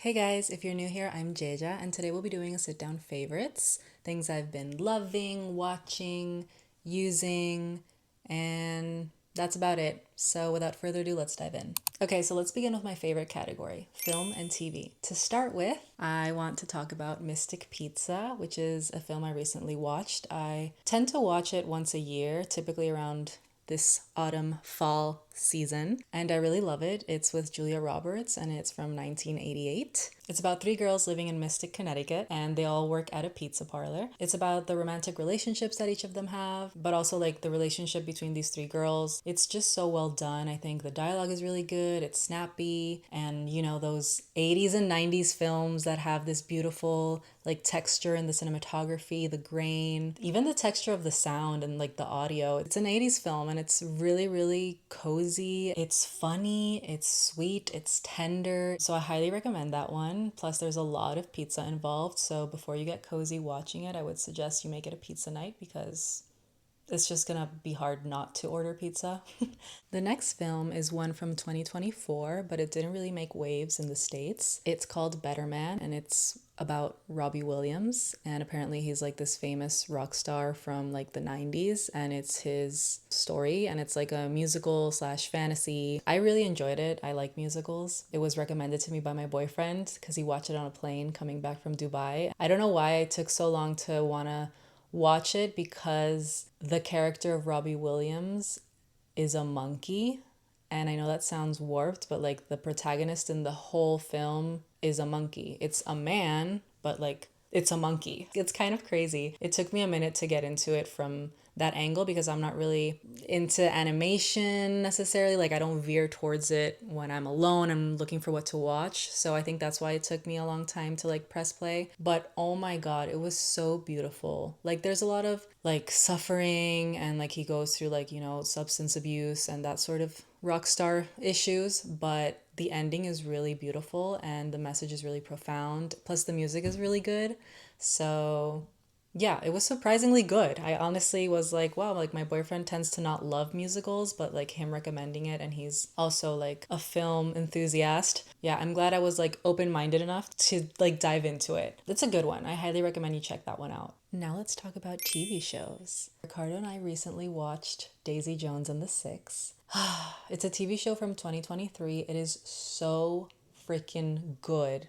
Hey guys, if you're new here, I'm Yeya, and today we'll be doing a sit down favorites, things I've been loving, watching, using, and that's about it. So without further ado, let's dive in. Okay, so let's begin with my favorite category, film and TV. To start with, I want to talk about Mystic Pizza, which is a film I recently watched. I tend to watch it once a year, typically around this autumn fall season, and I really love it. It's with Julia Roberts and it's from 1988. It's about three girls living in Mystic, Connecticut, and they all work at a pizza parlor. It's about the romantic relationships that each of them have, but also like the relationship between these three girls. It's just so well done. I think the dialogue is really good, it's snappy, and those 80s and 90s films that have this beautiful like texture in the cinematography, the grain, even the texture of the sound and like the audio. It's an 80s film and it's really, really cozy. It's funny, it's sweet, it's tender. So I highly recommend that one. Plus, there's a lot of pizza involved. So before you get cozy watching it, I would suggest you make it a pizza night because it's just gonna be hard not to order pizza. The next film is one from 2024, but it didn't really make waves in the States. It's called Better Man, and it's about Robbie Williams. And apparently, he's like this famous rock star from like the 90s, and it's his story. And it's like a musical slash fantasy. I really enjoyed it. I like musicals. It was recommended to me by my boyfriend because he watched it on a plane coming back from Dubai. I don't know why I took so long to wanna watch it because the character of Robbie Williams is a monkey. And I know that sounds warped, but like the protagonist in the whole film is a monkey. It's a man, but like it's a monkey. It's kind of crazy. It took me a minute to get into it from that angle because I'm not really into animation necessarily. Like I don't veer towards it when I'm alone. I'm looking for what to watch. So I think that's why it took me a long time to like press play. But oh my God, it was so beautiful. Like there's a lot of like suffering and like he goes through like, substance abuse and that sort of rock star issues, but the ending is really beautiful and the message is really profound. Plus the music is really good. So yeah, it was surprisingly good. I honestly was like, wow, like my boyfriend tends to not love musicals, but like him recommending it and he's also like a film enthusiast. Yeah, I'm glad I was like open-minded enough to like dive into it. It's a good one. I highly recommend you check that one out. Now let's talk about TV shows. Ricardo and I recently watched Daisy Jones and the Six. It's a TV show from 2023. It is so freaking good.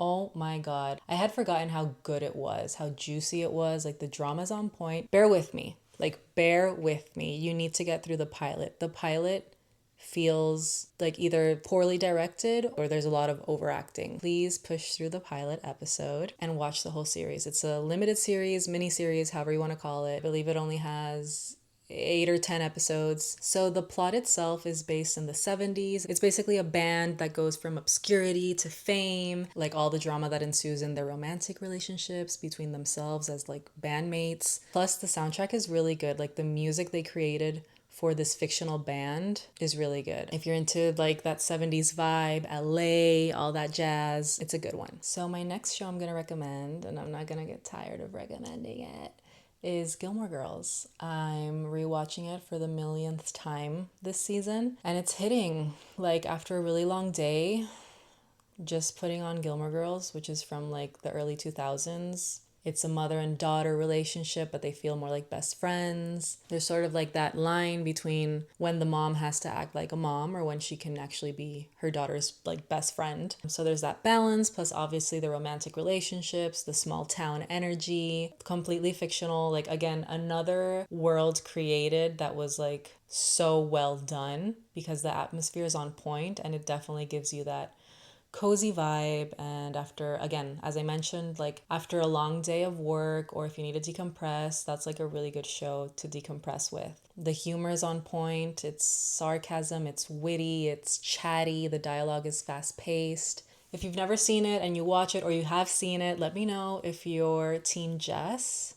Oh my God. I had forgotten how good it was, how juicy it was. Like the drama's on point. Bear with me. Like, bear with me. You need to get through the pilot. The pilot feels like either poorly directed or there's a lot of overacting. Please push through the pilot episode and watch the whole series. It's a limited series, mini series, however you want to call it. I believe it only has 8 or 10 episodes. So the plot itself is based in the 70s. It's basically a band that goes from obscurity to fame, like all the drama that ensues in their romantic relationships between themselves as like bandmates. Plus the soundtrack is really good. Like the music they created for this fictional band is really good. If you're into like that 70s vibe, LA, all that jazz, it's a good one. So my next show I'm gonna recommend, and I'm not gonna get tired of recommending it, is Gilmore Girls. I'm rewatching it for the millionth time this season, and it's hitting. Like after a really long day, just putting on Gilmore Girls, which is from like the early 2000s. It's a mother and daughter relationship, but they feel more like best friends. There's sort of like that line between when the mom has to act like a mom or when she can actually be her daughter's like best friend. So there's that balance, plus obviously the romantic relationships, the small town energy, completely fictional. Like again, another world created that was like so well done because the atmosphere is on point and it definitely gives you that cozy vibe. And after, again, as I mentioned, like after a long day of work or if you need to decompress, that's like a really good show to decompress with. The humor is on point, it's sarcasm, it's witty, it's chatty, the dialogue is fast paced. If you've never seen it and you watch it or you have seen it, let me know if you're Team Jess,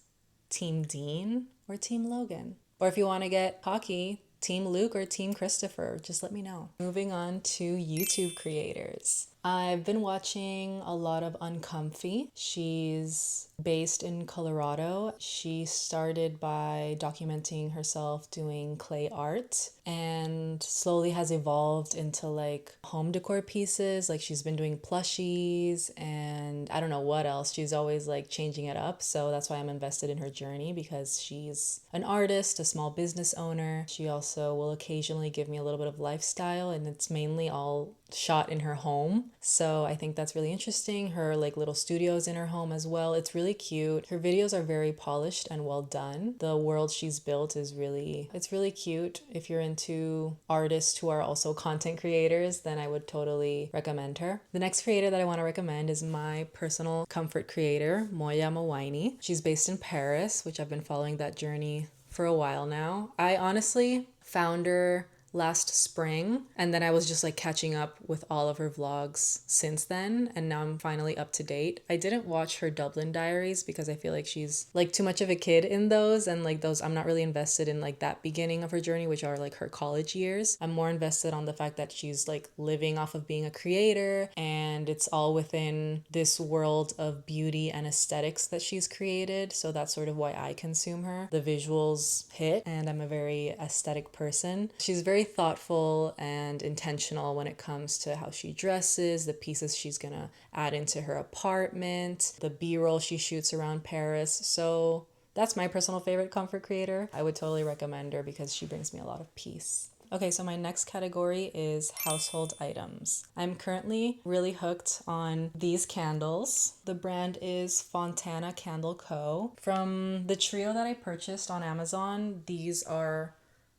Team Dean, or Team Logan. Or if you want to get cocky, Team Luke or Team Christopher, just let me know. Moving on to YouTube creators. I've been watching a lot of Uncomfy. She's based in Colorado. She started by documenting herself doing clay art and slowly has evolved into like home decor pieces. Like she's been doing plushies and I don't know what else. She's always like changing it up. So that's why I'm invested in her journey, because she's an artist, a small business owner. She also will occasionally give me a little bit of lifestyle, and it's mainly all shot in her home. So I think that's really interesting. Her like little studios in her home as well. It's really cute. Her videos are very polished and well done. The world she's built is it's really cute. If you're into artists who are also content creators, then I would totally recommend her. The next creator that I want to recommend is my personal comfort creator, Moya Mawaini. She's based in Paris, which I've been following that journey for a while now. I honestly found her last spring, and then I was just like catching up with all of her vlogs since then, and now I'm finally up to date. I didn't watch her Dublin diaries because I feel like she's like too much of a kid in those, and like those I'm not really invested in like that beginning of her journey, which are like her college years. I'm more invested on the fact that she's like living off of being a creator, and it's all within this world of beauty and aesthetics that she's created. So that's sort of why I consume her. The visuals hit, and I'm a very aesthetic person. She's very thoughtful and intentional when it comes to how she dresses, the pieces she's gonna add into her apartment, the B-roll she shoots around Paris. So that's my personal favorite comfort creator. I would totally recommend her because she brings me a lot of peace. Okay, so my next category is household items. I'm currently really hooked on these candles. The brand is Fontana Candle Co. From the trio that I purchased on Amazon, these are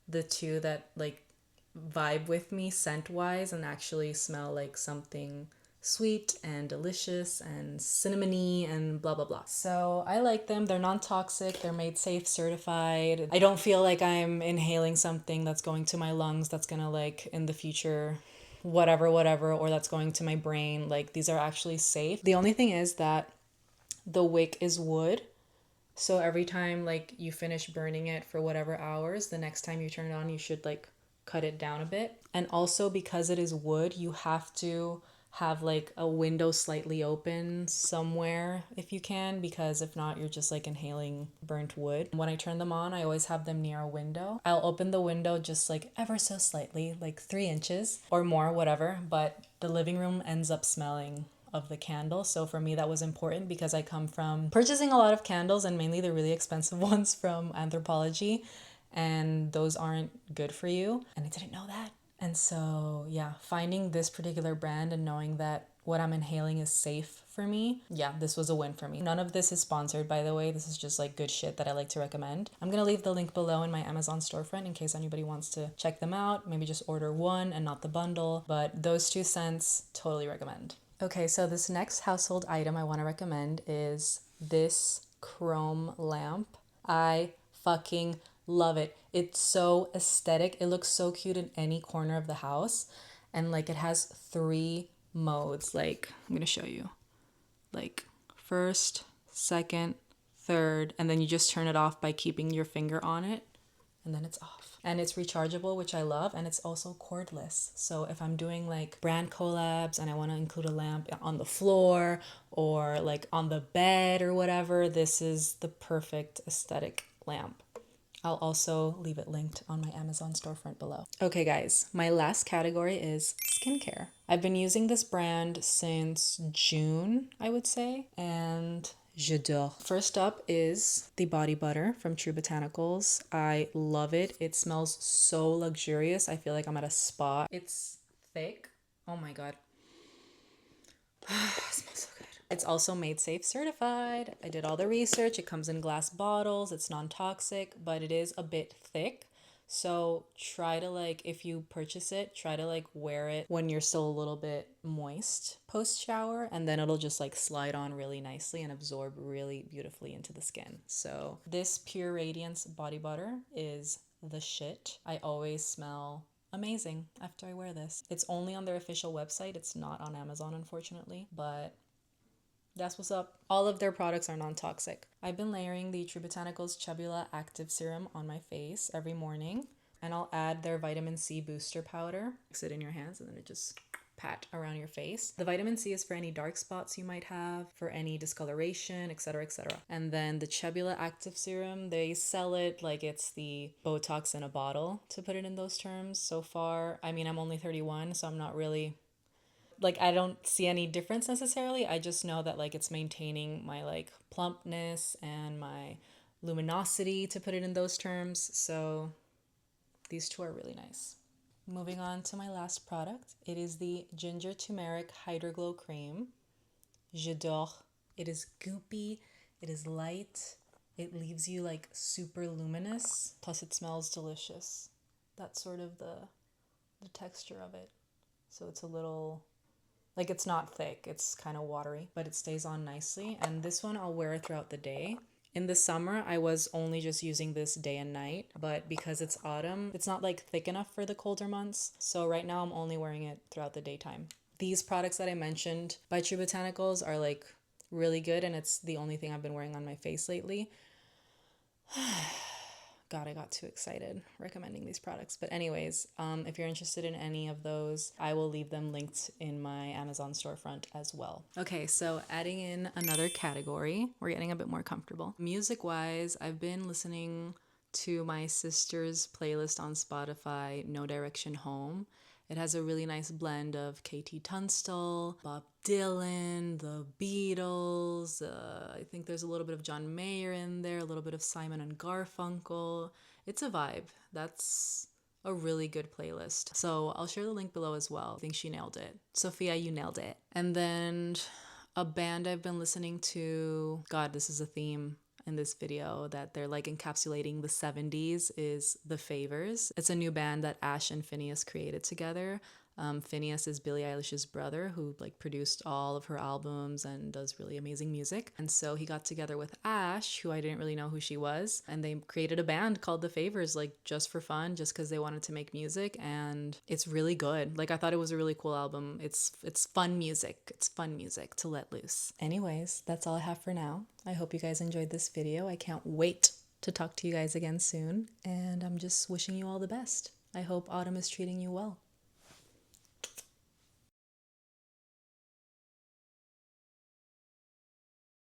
the two that like vibe with me scent wise and actually smell like something sweet and delicious and cinnamony and blah blah blah. So I like them. They're non-toxic, they're made safe certified. I don't feel like I'm inhaling something that's going to my lungs that's gonna like in the future whatever or that's going to my brain. Like these are actually safe. The only thing is that the wick is wood. So every time like you finish burning it for whatever hours, the next time you turn it on, you should like cut it down a bit. And also because it is wood, you have to have like a window slightly open somewhere if you can, because if not, you're just like inhaling burnt wood. When I turn them on, I always have them near a window. I'll open the window just like ever so slightly, like 3 inches or more, whatever, but the living room ends up smelling of the candle. So for me that was important because I come from purchasing a lot of candles, and mainly the really expensive ones from Anthropologie, and those aren't good for you, and I didn't know that. And so yeah, finding this particular brand and knowing that what I'm inhaling is safe for me, yeah, this was a win for me. None of this is sponsored, by the way. This is just like good shit that I like to recommend. I'm gonna leave the link below in my Amazon storefront in case anybody wants to check them out. Maybe just order one and not the bundle, but those 2 scents, totally recommend. Okay, so this next household item I want to recommend is this chrome lamp. I fucking love it. It's so aesthetic. It looks so cute in any corner of the house. And like it has 3 modes. Like I'm going to show you. Like first, second, third, and then you just turn it off by keeping your finger on it, and then it's off. And it's rechargeable, which I love, and it's also cordless. So if I'm doing like brand collabs and I want to include a lamp on the floor or like on the bed or whatever, this is the perfect aesthetic lamp. I'll also leave it linked on my Amazon storefront below. Okay guys, my last category is skincare. I've been using this brand since June, I would say, and j'adore. First up is the body butter from True Botanicals. I love it. It smells so luxurious. I feel like I'm at a spa. It's thick. Oh my god. It smells so good. It's also made safe certified. I did all the research. It comes in glass bottles. It's non-toxic, but it is a bit thick. So try to like, if you purchase it, try to like wear it when you're still a little bit moist post shower, and then it'll just like slide on really nicely and absorb really beautifully into the skin. So this Pure Radiance body butter is the shit. I always smell amazing after I wear this. It's only on their official website. It's not on Amazon, unfortunately, but that's what's up. All of their products are non-toxic. I've been layering the True Botanicals Chebula Active Serum on my face every morning, and I'll add their vitamin C booster powder. Mix it in your hands and then it just pat around your face. The vitamin C is for any dark spots you might have, for any discoloration, etc., etc. And then the Chebula Active Serum, they sell it like it's the Botox in a bottle, to put it in those terms. So far, I mean, I'm only 31, so I'm not really like, I don't see any difference necessarily. I just know that like it's maintaining my like plumpness and my luminosity, to put it in those terms. So these two are really nice. Moving on to my last product, it is the Ginger Turmeric Hydroglow Cream. J'adore. It is goopy, it is light, it leaves you like super luminous, plus it smells delicious. That's sort of the texture of it. So it's a little, like, it's not thick, it's kind of watery, but it stays on nicely. And this one I'll wear throughout the day. In the summer, I was only just using this day and night, but because it's autumn, it's not like thick enough for the colder months. So right now I'm only wearing it throughout the daytime. These products that I mentioned by True Botanicals are like really good, and it's the only thing I've been wearing on my face lately. God, I got too excited recommending these products. But anyways, if you're interested in any of those, I will leave them linked in my Amazon storefront as well. Okay, so adding in another category, we're getting a bit more comfortable. Music-wise, I've been listening to my sister's playlist on Spotify, No Direction Home. It has a really nice blend of KT Tunstall, Bob Dylan, the Beatles. I think there's a little bit of John Mayer in there, a little bit of Simon and Garfunkel. It's a vibe. That's a really good playlist. So I'll share the link below as well. I think she nailed it. Sophia, you nailed it. And then a band I've been listening to, God, this is a theme in this video, that they're like encapsulating the 70s, is The Favors. It's a new band that Ash and Phineas created together. Phineas is Billie Eilish's brother, who like produced all of her albums and does really amazing music. And so he got together with Ash, who I didn't really know who she was, and they created a band called The Favors, like just for fun, just because they wanted to make music. And it's really good. Like, I thought it was a really cool album. It's fun music. It's fun music to let loose. Anyways, that's all I have for now. I hope you guys enjoyed this video. I can't wait to talk to you guys again soon, and I'm just wishing you all the best. I hope autumn is treating you well.